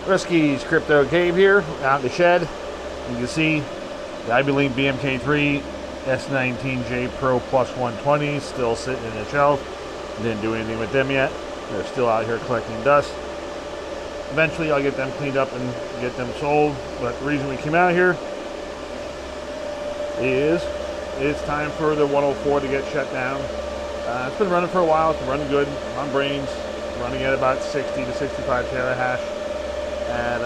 Risky's Crypto Cave here, out in the shed. You can see the IB-Link BMK3 S19J Pro plus 120 still sitting in the shelf. Didn't do anything with them yet. They're still out here collecting dust. Eventually I'll get them cleaned up and get them sold. But the reason we came out here is it's time for the 104 to get shut down. It's been running for a while. It's been running good on Braiins, running at about 60 to 65 terahash at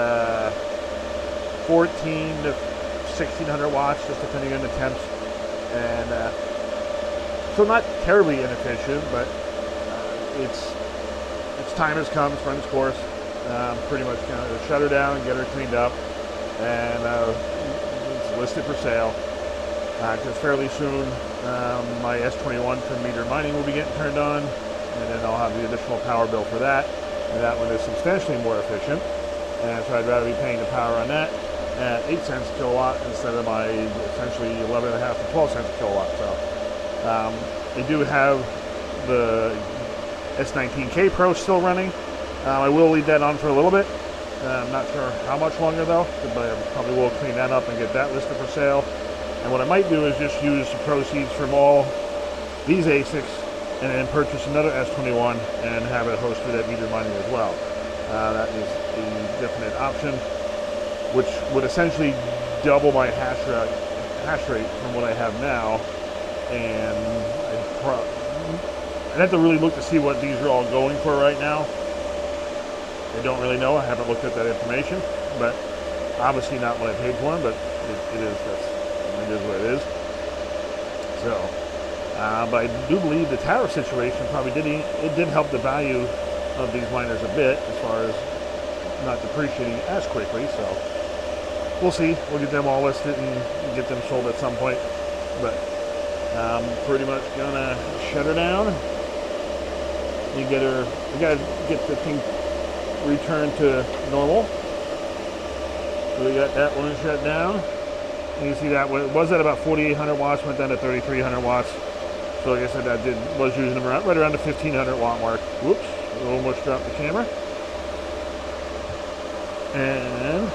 14 to 1600 watts, just depending on the temps. And so not terribly inefficient, but its time has come. It's run its course. Pretty much going to shut her down and get her cleaned up, and it's listed for sale. Because fairly soon my S21 for meter mining will be getting turned on, and then I'll have the additional power bill for that, and that one is substantially more efficient, and so I'd rather be paying the power on that at 8 cents a kilowatt instead of my essentially 11.5 to 12 cents a kilowatt. So they do have the S19K Pro still running. I will leave that on for a little bit. I'm not sure how much longer though, but I probably will clean that up and get that listed for sale. And what I might do is just use the proceeds from all these ASICs and then purchase another S21 and have it hosted at meter mining as well. That is a definite option, which would essentially double my hash rate from what I have now. And I'd have to really look to see what these are all going for right now. I don't really know. I haven't looked at that information, but obviously not what I paid for them, but it is what it is. So, but I do believe the tariff situation probably did help the value of these miners a bit as far as not depreciating as quickly. So we'll see. We'll get them all listed and get them sold at some point. But I'm pretty much gonna shut her down. We gotta get the thing returned to normal. So we got that one shut down. You can see that it was at about 4,800 watts, went down to 3,300 watts. So like I said, that was using them right around the 1,500 watt mark. Whoops, almost dropped the camera. And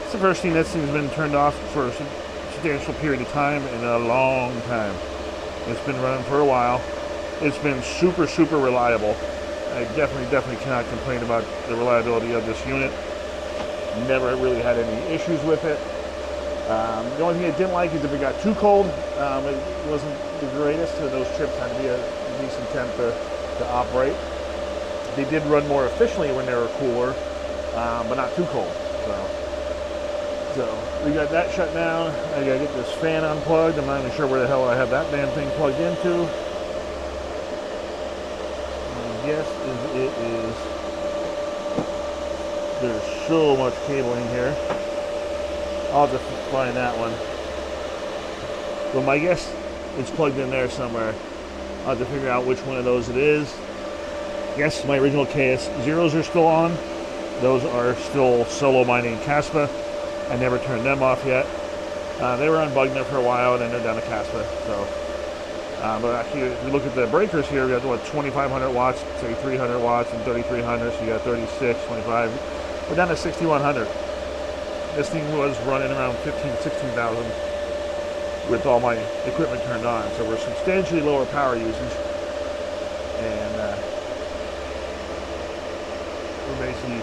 it's the first thing this thing's been turned off for a substantial period of time in a long time. It's been running for a while. It's been super, super reliable. I definitely cannot complain about the reliability of this unit. Never really had any issues with it. The only thing I didn't like is if it got too cold, it wasn't the greatest, so those trips had to be a decent temp to operate. They did run more efficiently when they were cooler, but not too cold. So we got that shut down. I gotta get this fan unplugged. I'm not even sure where the hell I have that damn thing plugged into. Yes, it is. There's so much cabling here. I'll just find that one. Well, my guess it's plugged in there somewhere. I'll have to figure out which one of those it is. Yes, my original KS0s are still on. Those are still solo mining Caspa. I never turned them off yet. They were on Bugner for a while, and then they're down to Caspa. So, but actually, if you look at the breakers here, we got what 2,500 watts, say 300 watts, and 3,300. So you got 36, 25. We're down to 6,100. This thing was running around 15,000 to 16,000 with all my equipment turned on. So we're substantially lower power usage. And we're basically,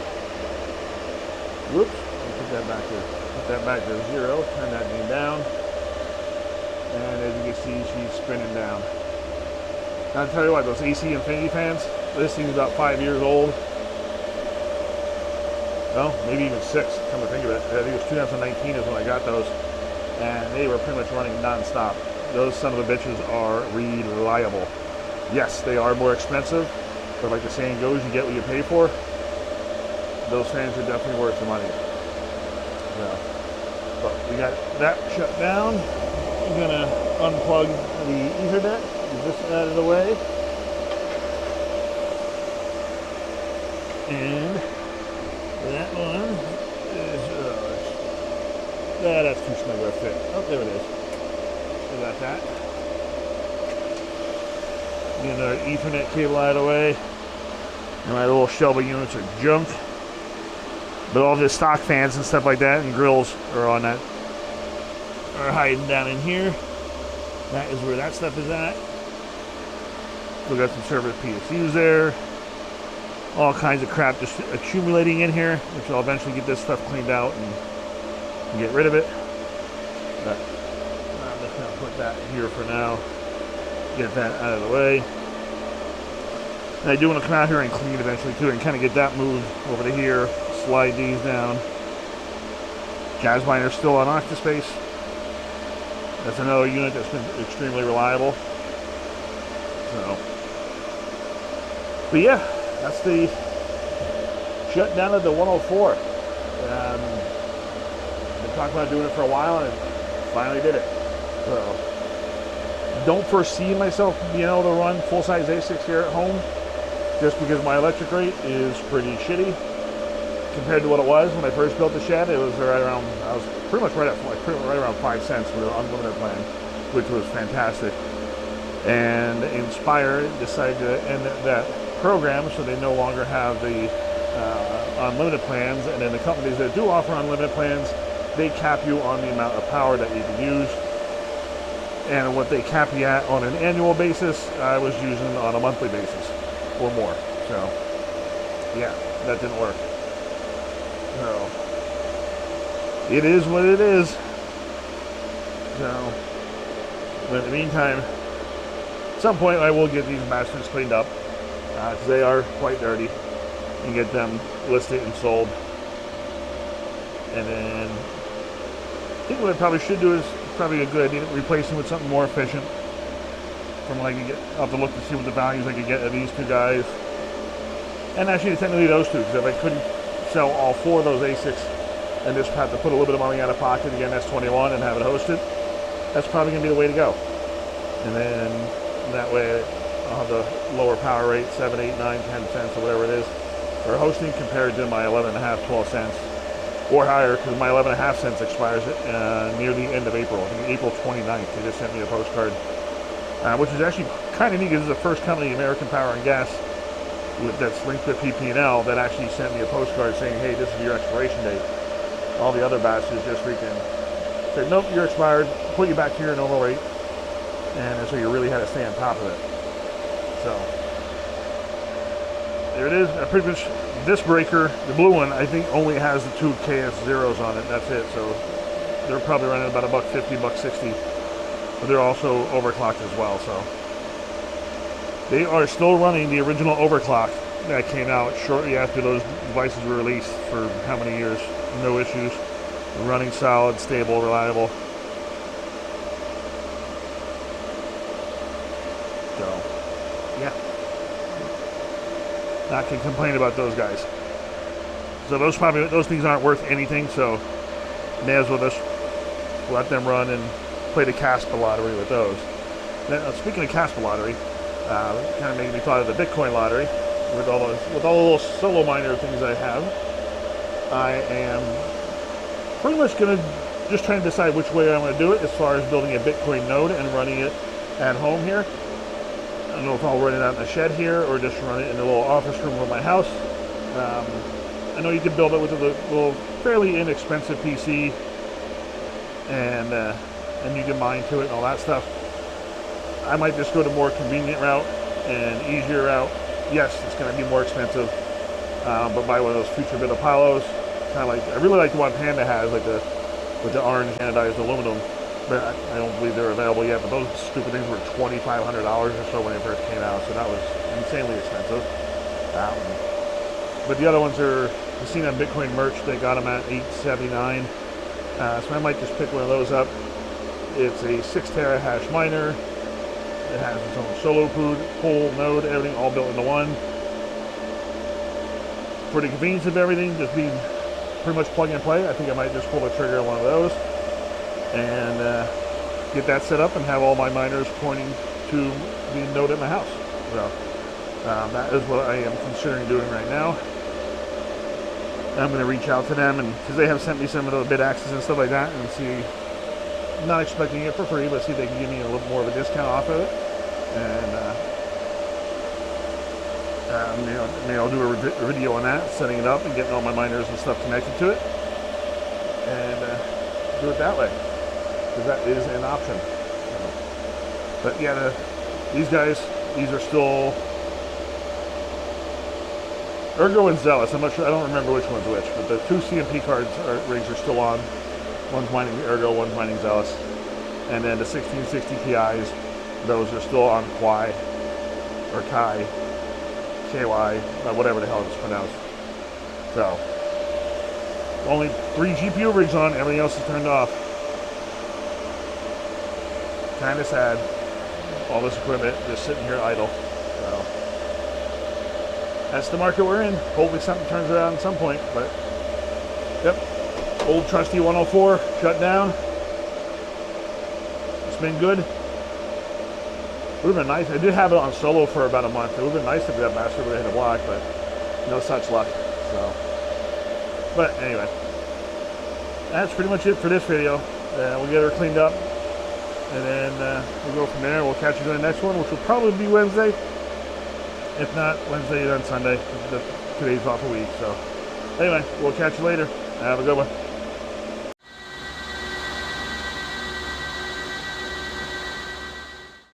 whoops, put that back to 0, turn that thing down. And as you can see, she's spinning down. Now I'll tell you what, those AC Infinity fans, this thing's about 5 years old. Well, maybe even 6, come to think of it. I think it was 2019 is when I got those, and they were pretty much running non-stop. Those son of the bitches are reliable. Yes, they are more expensive, but like the saying goes, you get what you pay for. Those fans are definitely worth the money. So, but we got that shut down. I'm gonna unplug the Ethernet, get this out of the way, and that one is, that's too snug a fit. Oh, there it is. We got that. Get another Ethernet cable out of the way. And my little Shelby units are junk. But all the stock fans and stuff like that and grills are on that, are hiding down in here. That is where that stuff is at. Still got some server PSUs there. All kinds of crap just accumulating in here, which I'll eventually get this stuff cleaned out and get rid of it. But I'm just going to put that here for now. Get that out of the way. And I do want to come out here and clean it eventually too, and kind of get that moved over to here. Slide these down. Jazz miner's still on Octaspace. That's another unit that's been extremely reliable. So, but yeah, that's the shutdown of the 104. Been talking about doing it for a while and finally did it. So, don't foresee myself being able to run full-size ASICs here at home, just because my electric rate is pretty shitty compared to what it was when I first built the shed. It was right around, I was pretty much right around 5 cents for the unlimited plan, which was fantastic. And Inspire decided to end that program, so they no longer have the unlimited plans. And then the companies that do offer unlimited plans, they cap you on the amount of power that you can use. And what they cap you at on an annual basis, I was using on a monthly basis or more. So yeah, that didn't work. So it is what it is. So, but in the meantime, at some point I will get these bastards cleaned up, because they are quite dirty, and get them listed and sold. And then I think what I probably should do is probably a good idea, replace them with something more efficient. From what I can get, I'll have to look to see what the values I could get of these two guys. And actually technically those two, because if I couldn't sell all four of those ASICs and just have to put a little bit of money out of pocket to get an S21 and have it hosted, that's probably going to be the way to go. And then that way I'll have the lower power rate, 7, 8, 9, 10 cents or whatever it is for hosting, compared to my 11.5, 12 cents or higher, because my 11.5 cents expires near the end of April. I think April 29th. They just sent me a postcard, which is actually kind of neat, because it's the first company, American Power and Gas, that's linked to PP&L, that actually sent me a postcard saying, hey, this is your expiration date. All the other bastards just freaking said, nope, you're expired, put you back to your normal rate. And so you really had to stay on top of it. So there it is. Pretty much this breaker, the blue one, I think only has the two KS0s on it. That's it. So they're probably running about $1.50, $1.60. But they're also overclocked as well. So they are still running the original overclock that came out shortly after those devices were released for how many years? No issues. Running solid, stable, reliable. So, yeah. Not can complain about those guys. So those things aren't worth anything, so may as well just let them run and play the Casper lottery with those. Now, speaking of Casper lottery, kind of made me thought of the Bitcoin lottery with all the little solo miner things I have. I am pretty much going to just try to decide which way I want to do it as far as building a Bitcoin node and running it at home here. I don't know if I'll run it out in the shed here or just run it in the little office room of my house. I know you can build it with a little fairly inexpensive PC, and you can mine to it and all that stuff. I might just go the more convenient route and easier route. Yes, it's going to be more expensive, but buy one of those future bit Apollos. Kind of like, I really like the one Panda has, like with the orange anodized aluminum, but I don't believe they're available yet. But those stupid things were $2,500 or so when they first came out, so that was insanely expensive. But the other ones are, I've seen on Bitcoin merch, they got them at $879. So I might just pick one of those up. It's a 6 terahash miner. It has its own solo pool node, everything all built into one. For the convenience of everything, just being pretty much plug and play, I think I might just pull the trigger on one of those and get that set up and have all my miners pointing to the node at my house. So that is what I am considering doing right now. I'm going to reach out to them, and because they have sent me some of the bid access and stuff like that, and see, not expecting it for free, but see if they can give me a little more of a discount off of it, and Maybe I'll do a video on that, setting it up and getting all my miners and stuff connected to it, and do it that way, because that is an option. But yeah, these guys, these are still Ergo and Zealous. I'm not sure. I don't remember which one's which, but the two CMP rigs are still on. One's mining Ergo, one's mining Zealous, and then the 1660 Ti's. Those are still on Kwai or Kai. KY, whatever the hell it's pronounced. So, only 3 GPU rigs on, everything else is turned off. Kind of sad. All this equipment just sitting here idle. So, that's the market we're in. Hopefully something turns around at some point, but, yep. Old trusty 104 shut down. It's been good. Would have been nice. I did have it on solo for about a month. It would have been nice if that bastard would have hit a block, but no such luck. So, but anyway, that's pretty much it for this video. We'll get her cleaned up, and then we'll go from there. We'll catch you in the next one, which will probably be Wednesday. If not Wednesday, then Sunday. Today's off a week. So, anyway, we'll catch you later. Have a good one.